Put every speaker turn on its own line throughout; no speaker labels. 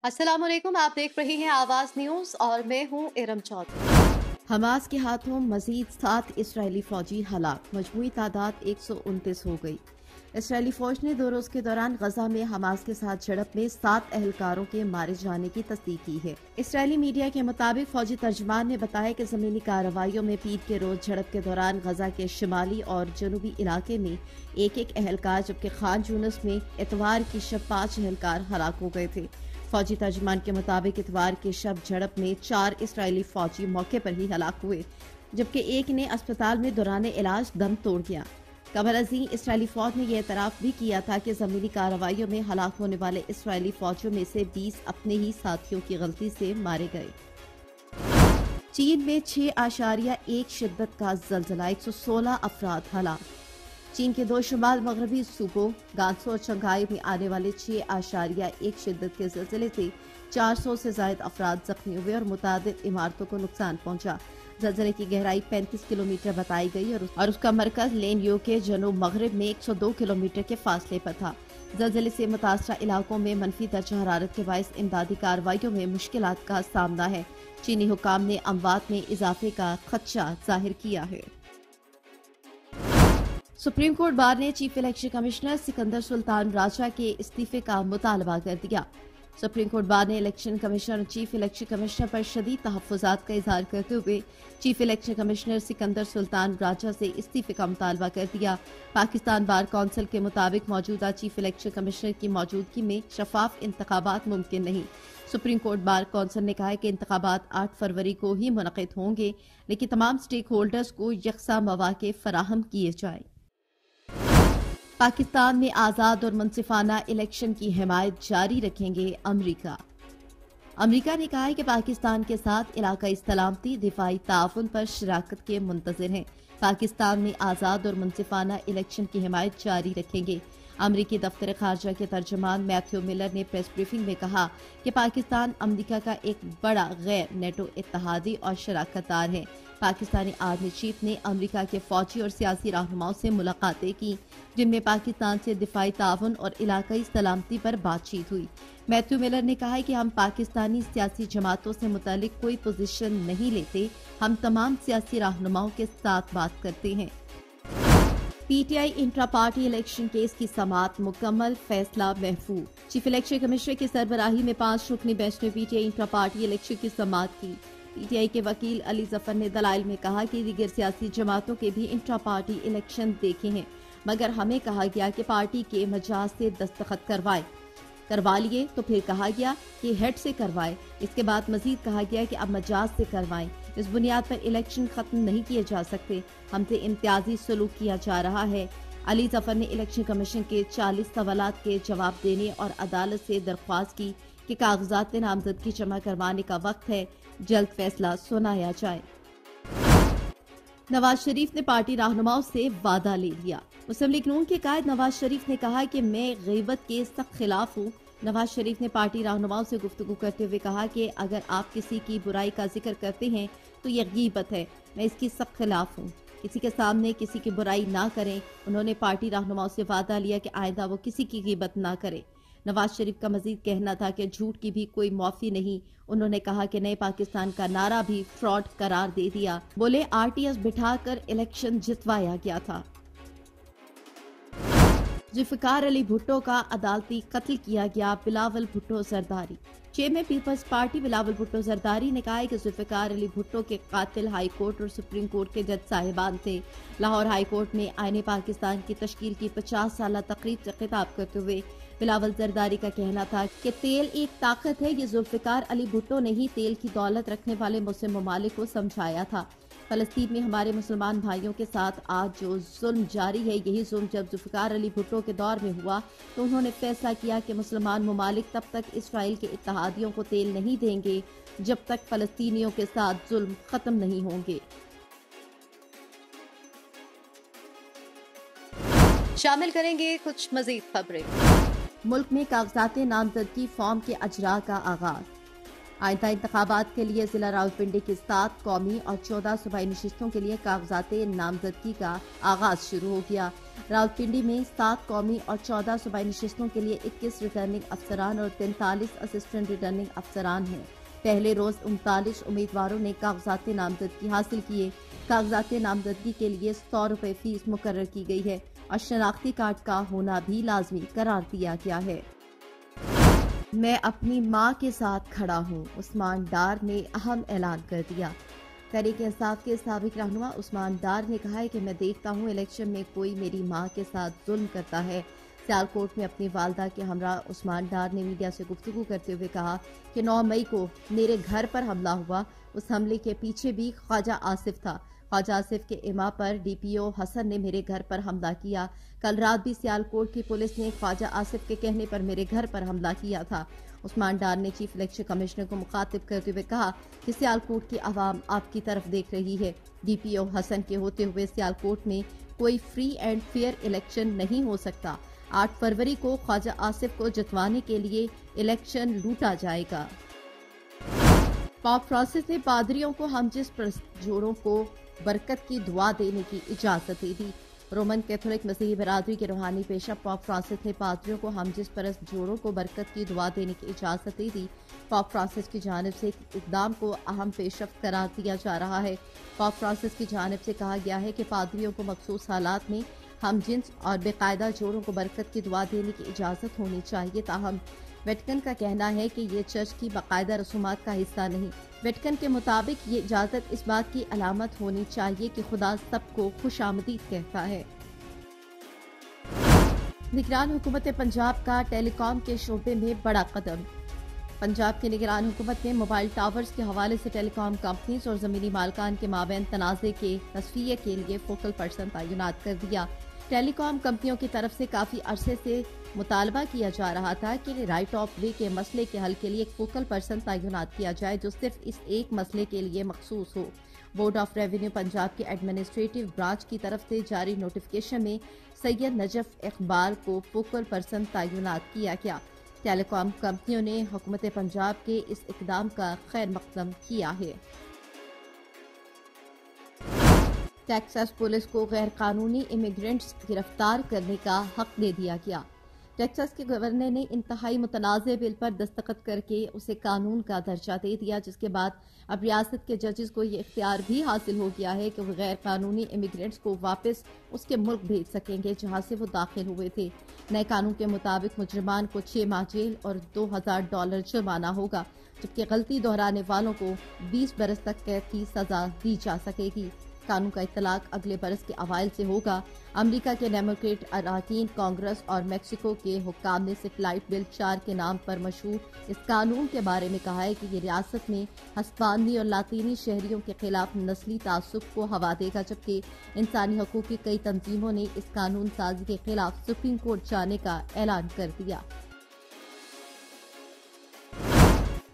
अस्सलाम वालेकुम। आप देख रही हैं आवाज न्यूज और मैं हूं इरम चौधरी।
हमास के हाथों मजीद 7 इसराइली फौजी हलाक, मजमूई तादाद 129 हो गई। इसराइली फौज ने 2 रोज के दौरान गजा में हमास के साथ झड़प में 7 अहलकारों के मारे जाने की तस्दीक की है। इसराइली मीडिया के मुताबिक फौजी तर्जमान ने बताया कि जमीनी कार्रवाइयों में पीर के रोज झड़प के दौरान गजा के शिमाली और जनूबी इलाके में एक अहलकार, जबकि खान यूनिस में इतवार की शब 5 अहलकार हलाक हो गए थे। फौजी तर्जमान के मुताबिक इतवार की शब झड़प में 4 इसराइली फौजी मौके पर ही हलाक हुए, जबकि एक ने अस्पताल में दौरान इलाज दम तोड़ दिया। कबल अज़ीं इसराइली फौज ने यह एतराफ़ भी किया था कि ज़मीनी कार्रवाइयों में हलाक होने वाले इसराइली फौजियों में से 20 अपने ही साथियों की गलती से मारे गए। चीन में 6.1 शिद्दत का ज़लज़ला, 116 अफराद हलाक। चीन के 2 शुमाल मगरबी सूबों गांसू और शंघाई में आने वाले 6.1 शिद्दत के ज़लज़ले से 400 से ज़ायद अफराद जख्मी हुए और मुतादिद इमारतों को नुकसान पहुंचा। ज़लज़ले की गहराई 35 किलोमीटर बताई गई और उसका मरकज लेनयू के जनूब मगरब में 102 किलोमीटर के फासले पर था। ज़लज़ले से मुतासरा इलाकों में मनफी दर्जा हरारत के बायस इमदादी कार्रवाइयों में मुश्किलात का सामना है। चीनी हुकाम ने अमवात में इजाफे का खदशा जाहिर किया है। सुप्रीम कोर्ट बार ने chief election commissioner Sikandar Sultan Raja के इस्तीफे का मुतालबा कर दिया। सुप्रीम कोर्ट बार ने इलेक्शन कमिश्नर और चीफ इलेक्शन कमिश्नर पर शदीद तहफ़्फ़ुज़ात का इजहार करते हुए chief election commissioner Sikandar Sultan Raja से इस्तीफे का मुतालबा कर दिया। पाकिस्तान बार कौंसिल के मुताबिक मौजूदा चीफ इलेक्शन कमिश्नर की मौजूदगी में शफाफ इंतखाबात मुमकिन नहीं। सुप्रीम कोर्ट बार कौंसिल ने कहा है कि इंतखाबात 8 फरवरी को ही मुनक़िद होंगे, लेकिन तमाम स्टेक होल्डर्स को यकसा मौक़े फराहम किए जाएं। पाकिस्तान में आज़ाद और मुनसिफाना इलेक्शन की हिमायत जारी रखेंगे अमरीका। अमरीका ने कहा है कि पाकिस्तान के साथ इलाकाई सलामती दिफाई ताउन पर शराकत के मुंतज़िर हैं। पाकिस्तान में आज़ाद और मुनसिफाना इलेक्शन की हिमायत जारी रखेंगे। अमरीकी दफ्तर खारजा के तर्जमान मैथ्यू मिलर ने प्रेस ब्रीफिंग में कहा कि पाकिस्तान अमरीका का एक बड़ा गैर नेटो इत्तेहादी और शराकतदार है। पाकिस्तानी आर्मी चीफ ने अमरीका के फौजी और सियासी रहनुमाओं से मुलाकातें की, जिनमें पाकिस्तान से दिफाई ताउन और इलाकाई सलामती पर बातचीत हुई। मैथ्यू मिलर ने कहा है कि हम पाकिस्तानी सियासी जमातों से मुतालिक कोई पोजीशन नहीं लेते, हम तमाम सियासी रहनुमाओं के साथ बात करते हैं। PTI intra party election case की समाअत मुकम्मल, फैसला महफूज। चीफ इलेक्शन कमिश्नर की सरबराही में 5 रुकनी बेंच ने पीटीआई इंट्रा पार्टी इलेक्शन की समाअत की। पीटीआई के वकील अली जफर ने दलाइल में कहा कि दीगर सियासी जमातों के भी इंट्रा पार्टी इलेक्शन देखे हैं, मगर हमें कहा गया कि पार्टी के मजाज से दस्तखत करवा लिए, तो फिर कहा गया कि हेड से करवाए। इसके बाद मजीद कहा गया कि अब मजाज से करवाएं। इस बुनियाद पर इलेक्शन खत्म नहीं किए जा सकते, हमसे इम्तियाजी सलूक किया जा रहा है। अली जफर ने इलेक्शन कमीशन के 40 सवालात के जवाब देने और अदालत से दरख्वास्त की कि कागजात नामजदगी जमा करवाने का वक्त है, जल्द फैसला सुनाया जाए। नवाज शरीफ ने पार्टी रहनुमाओं से वादा ले लिया। मुस्लिम लीग नून के कायद नवाज शरीफ ने कहा कि मैं गीबत के सख्त खिलाफ हूँ। नवाज शरीफ ने पार्टी रहनुमाओं से गुफ्तगू करते हुए कहा कि अगर आप किसी की बुराई का जिक्र करते हैं तो यह गीबत है, मैं इसकी सख्त खिलाफ हूँ। किसी के सामने किसी की बुराई ना करें। उन्होंने पार्टी रहनुमाओं से वादा लिया कि आइंदा वो किसी की गीबत ना करे। नवाज शरीफ का मजीद कहना था कि झूठ की भी कोई माफी नहीं। उन्होंने कहा कि नए पाकिस्तान का नारा भी फ्रॉड करार दे दिया। बोले आरटीएस बिठाकर इलेक्शन जितवाया गया था। जुल्फिकार अली भुट्टो का अदालती कत्ल किया गया, बिलावल भुट्टो जरदारी। चेयरमैन पीपल्स पार्टी बिलावल भुट्टो जरदारी ने कहा है कि जुल्फिकार अली भुट्टो के कातिल हाई कोर्ट और सुप्रीम कोर्ट के जज साहिबान थे। लाहौर हाई कोर्ट में आईने पाकिस्तान की तश्कील की 50 साल तकरीब से खिताब करते हुए बिलावल जरदारी का कहना था कि तेल एक ताकत है। ये जुल्फिकार अली भुट्टो ने ही तेल की दौलत रखने वाले मुस्लिम ममालिक को समझाया था। फलस्तीन में हमारे मुसलमान भाइयों के साथ आज जो जुल्म जारी है, यही जुल्म जब जुल्फिकार अली भुट्टो के दौर में हुआ तो उन्होंने फैसला किया कि मुसलमान ममालिक तब तक इसराइल के इत्तेहादियों को तेल नहीं देंगे जब तक फलस्तीनियों के साथ जुल्म खत्म नहीं होंगे।
शामिल करेंगे कुछ मजीद खबरें।
मुल्क में कागजात नामजदगी फॉर्म के अजरा का आगाज। आइंदा इंतखाबात के लिए जिला रावलपिंडी की 7 कौमी और 14 सूबाई नशिस्तों के लिए कागजात नामजदगी का आगाज शुरू हो गया। रावलपिंडी में 7 कौमी और 14 सूबाई नशिस्तों के लिए 21 रिटर्निंग अफसरान और 43 असिस्टेंट रिटर्निंग अफसरान हैं। पहले रोज 39 उम्मीदवारों ने कागजात नामजदगी हासिल किए। कागजात नामजदगी के लिए 100 रुपए फीस मुकर्रर की गई है और शनाख्ती कार्ड का होना भी लाजमी करार दिया गया है। मैं अपनी मां के साथ खड़ा हूं, उस्मान डार ने अहम ऐलान कर दिया। तहरीक इंसाफ के साबिक रहनुमा उस्मान डार ने कहा है कि मैं देखता हूं इलेक्शन में कोई मेरी मां के साथ जुल्म करता है। सियालकोट में अपनी वालदा के हमरा उस्मान डार ने मीडिया से गुफ्तगू करते हुए कहा कि 9 मई को मेरे घर पर हमला हुआ। उस हमले के पीछे भी ख्वाजा आसिफ था। ख्वाजा आसिफ के इमा पर डीपीओ हसन ने मेरे घर पर हमला किया। कल रात भी सियालकोट की पुलिस ने ख्वाजा आसिफ के कहने पर मेरे घर पर हमला किया था। उस्मान डार ने चीफ इलेक्शन कमिश्नर को मुखातिब करते हुए कहा कि सियालकोट की आवाम आपकी तरफ देख रही है। डीपीओ हसन के होते हुए सियालकोट में कोई फ्री एंड फेयर इलेक्शन नहीं हो सकता। 8 फरवरी को ख्वाजा आसिफ को जितवाने के लिए इलेक्शन लूटा जाएगा। पोप फ्रांसिस ने पादरियों को हमजिन्स जोड़ों को बरकत की दुआ देने की इजाजत दे दी। रोमन कैथोलिक मसीही बरादरी के रूहानी पेशा पोप फ्रांसिस ने पादरियों को हमजिन्स परस्त जोड़ों को बरकत की दुआ देने की इजाजत दे दी। पोप फ्रांसिस की जानिब से इकदाम को अहम पेशरफ्त करार दिया जा रहा है। पोप फ्रांसिस की जानिब से कहा गया है कि पादरियों को मखसूस हालात में हमजिन्स और बेकायदा जोड़ों को बरकत की दुआ देने की इजाजत होनी चाहिए। ताहम वेटिकन का कहना है कि ये चर्च की बाकायदा रसूमात का हिस्सा नहीं। वेटिकन के मुताबिक ये इजाजत इस बात की अलामत होनी चाहिए कि खुदा सबको खुशामदीद कहता है। निगरान हुकूमत पंजाब का टेलीकॉम के शोबे में बड़ा कदम। पंजाब की निगरान हुकूमत ने मोबाइल टावर्स के हवाले से टेलीकॉम कंपनीज और जमीनी मालकान के माबैन तनाज़े के तस्फिये के लिए फोकल पर्सन तैनात कर दिया। टेलीकॉम कंपनियों की तरफ से काफी अरसे से मुतालबा किया जा रहा था कि राइट ऑफ वे के मसले के हल के लिए एक फोकल पर्सन तैनात किया जाए जो सिर्फ इस एक मसले के लिए मखसूस हो। बोर्ड ऑफ रेवेन्यू पंजाब के एडमिनिस्ट्रेटिव ब्रांच की तरफ से जारी नोटिफिकेशन में सैयद नजफ इकबाल को फोकल पर्सन तैनात किया गया। टेलीकॉम कंपनियों ने हुकूमत पंजाब के इस इकदाम का खैर मकदम किया है। टेक्सास पुलिस को गैर कानूनी इमिग्रेंट्स गिरफ्तार करने का हक दे दिया गया। टेक्सास के गवर्नर ने इंतहाई मुतनाज़ बिल पर दस्तखत करके उसे कानून का दर्जा दे दिया, जिसके बाद अब रियासत के जजेस को ये इख्तियार भी हासिल हो गया है कि वो गैर कानूनी इमिग्रेंट्स को वापस उसके मुल्क भेज सकेंगे जहां से वो दाखिल हुए थे। नए कानून के मुताबिक मुजरिमान को 6 माह जेल और $2000 जुर्माना होगा, जबकि गलती दोहराने वालों को 20 बरस तक कैद की सजा दी जा सकेगी। कानून का इतलाक अगले बरस के अवाइल से होगा। अमेरिका के डेमोक्रेट अरकान कांग्रेस और मेक्सिको के हुक्काम ने सेटेलाइट बिल 4 के नाम पर मशहूर इस कानून के बारे में कहा है कि ये रियासत में हिस्पानी और लातीनी शहरियों के खिलाफ नस्ली तासुब को हवा देगा, जबकि इंसानी हकूक की कई तंजीमों ने इस कानून साजी के खिलाफ सुप्रीम कोर्ट जाने का ऐलान कर दिया।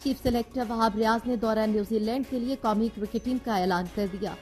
चीफ सेलेक्टर वहाब रियाज ने दौरा न्यूजीलैंड के लिए कौमी क्रिकेट टीम का ऐलान कर दिया।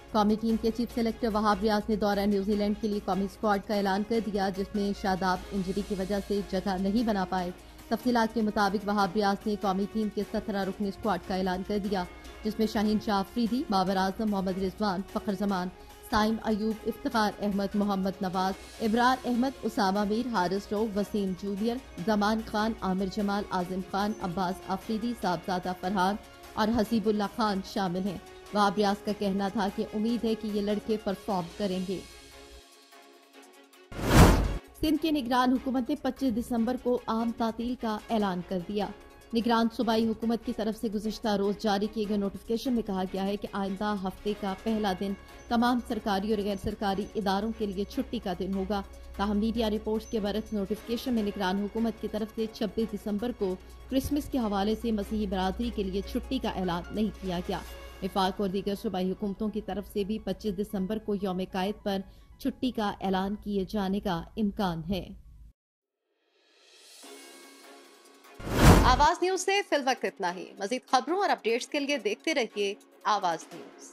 कौमी टीम के चीफ सेलेक्टर वहाब रियाज ने दौरा न्यूजीलैंड के लिए कौमी स्क्वाड का ऐलान कर दिया, जिसमें शादाब इंजरी की वजह से जगह नहीं बना पाए। तफसीलात के मुताबिक वहाब रियाज ने कौमी टीम के 17 रुकनी स्क्वाड का ऐलान कर दिया, जिसमें शाहीन शाह अफरीदी, बाबर आजम, मोहम्मद रिजवान, फखर जमान, साइम अयूब, इफ्तिखार अहमद, मोहम्मद नवाज, इब्रार अहमद, उसामा मीर, हारिस रऊफ, वसीम जूनियर, जमान खान, आमिर जमाल, आजिम खान, अब्बास अफरीदी, साहबजादा फरहान और हसीबुल्ला खान शामिल हैं। वहाब रियाज का कहना था कि उम्मीद है कि ये लड़के परफॉर्म करेंगे। सिंध के निगरान हुकूमत ने 25 दिसंबर को आम तातील का ऐलान कर दिया। निगरान सूबाई हुकूमत की तरफ से गुज़िश्ता रोज जारी किए गए नोटिफिकेशन में कहा गया है कि आइंदा हफ्ते का पहला दिन तमाम सरकारी और गैर सरकारी इदारों के लिए छुट्टी का दिन होगा। ताहम मीडिया रिपोर्ट्स के बरस नोटिफिकेशन में निगरान हुकूमत की तरफ से 26 दिसंबर को क्रिसमस के हवाले से मसीही बरादरी के लिए छुट्टी का ऐलान नहीं किया गया। वफाक और दीगर सूबाई हुकूमतों की तरफ से भी 25 दिसंबर को यौम कायद पर छुट्टी का ऐलान किए जाने का इम्कान है।
आवाज न्यूज से फिल वक्त इतना ही। मजीद खबरों और अपडेट्स के लिए देखते रहिए आवाज न्यूज।